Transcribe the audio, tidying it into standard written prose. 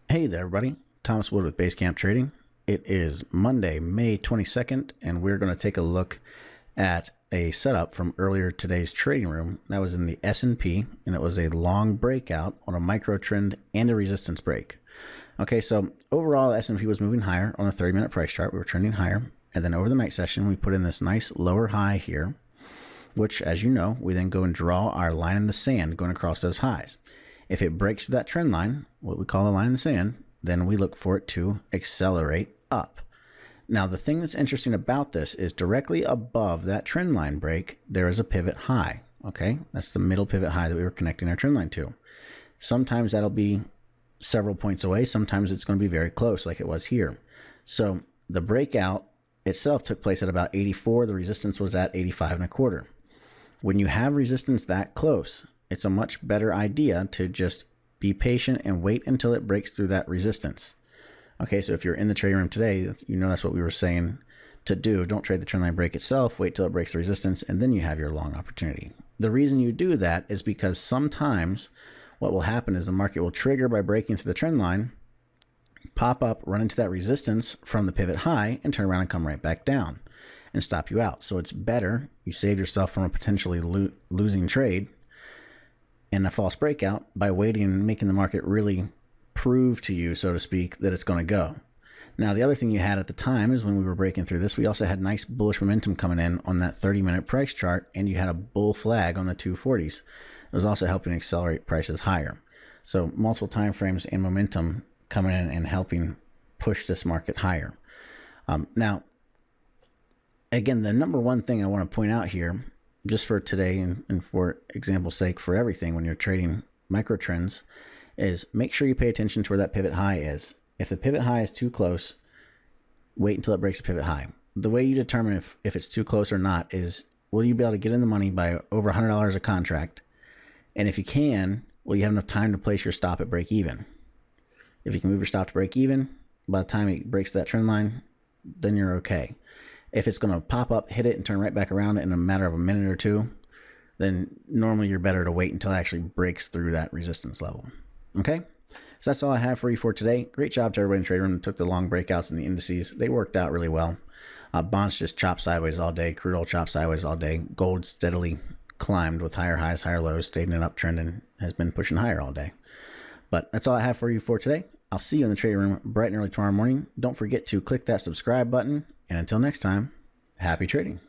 Hey there, everybody. Thomas Wood with Basecamp Trading. It is Monday, May 22nd, and we're going to take a look at a setup from earlier today's trading room. That was in the S&P, and it was a long breakout on a micro trend and a resistance break. Okay, so overall, the S&P was moving higher on a 30-minute price chart. We were trending higher, and then over the night session, we put in this nice lower high here, which, as you know, we then go and draw our line in the sand going across those highs. If it breaks that trend line, what we call a line in the sand, then we look for it to accelerate up. Now, the thing that's interesting about this is directly above that trend line break, there is a pivot high. Okay, that's the middle pivot high that we were connecting our trend line to. Sometimes that'll be several points away. Sometimes it's going to be very close, like it was here. So the breakout itself took place at about 84. The resistance was at 85.25. When you have resistance that close, it's a much better idea to just be patient and wait until it breaks through that resistance. Okay, so if you're in the trading room today, you know that's what we were saying to do. Don't trade the trend line break itself, wait till it breaks the resistance, and then you have your long opportunity. The reason you do that is because sometimes what will happen is the market will trigger by breaking through the trend line, pop up, run into that resistance from the pivot high, and turn around and come right back down and stop you out. So it's better, you save yourself from a potentially losing trade in a false breakout by waiting and making the market really prove to you, so to speak, that it's going to go. Now, the other thing you had at the time is when we were breaking through this, we also had nice bullish momentum coming in on that 30-minute price chart, and you had a bull flag on the 240s. It was also helping accelerate prices higher. So multiple time frames and momentum coming in and helping push this market higher. Now, again, the number one thing I want to point out here, just for today and for example's sake for everything when you're trading micro trends, is make sure you pay attention to where that pivot high is. If the pivot high is too close, wait until it breaks the pivot high. The way you determine if it's too close or not is, will you be able to get in the money by over $100 a contract? And if you can, will you have enough time to place your stop at break even? If you can move your stop to break even, by the time it breaks that trend line, then you're okay. If it's going to pop up, hit it, and turn right back around in a matter of a minute or two, then normally you're better to wait until it actually breaks through that resistance level. Okay? So that's all I have for you for today. Great job to everybody in the trading room that took the long breakouts in the indices. They worked out really well. Bonds just chopped sideways all day. Crude oil chopped sideways all day. Gold steadily climbed with higher highs, higher lows, stayed in an uptrend, and has been pushing higher all day. But that's all I have for you for today. I'll see you in the trading room bright and early tomorrow morning. Don't forget to click that subscribe button. And until next time, happy trading.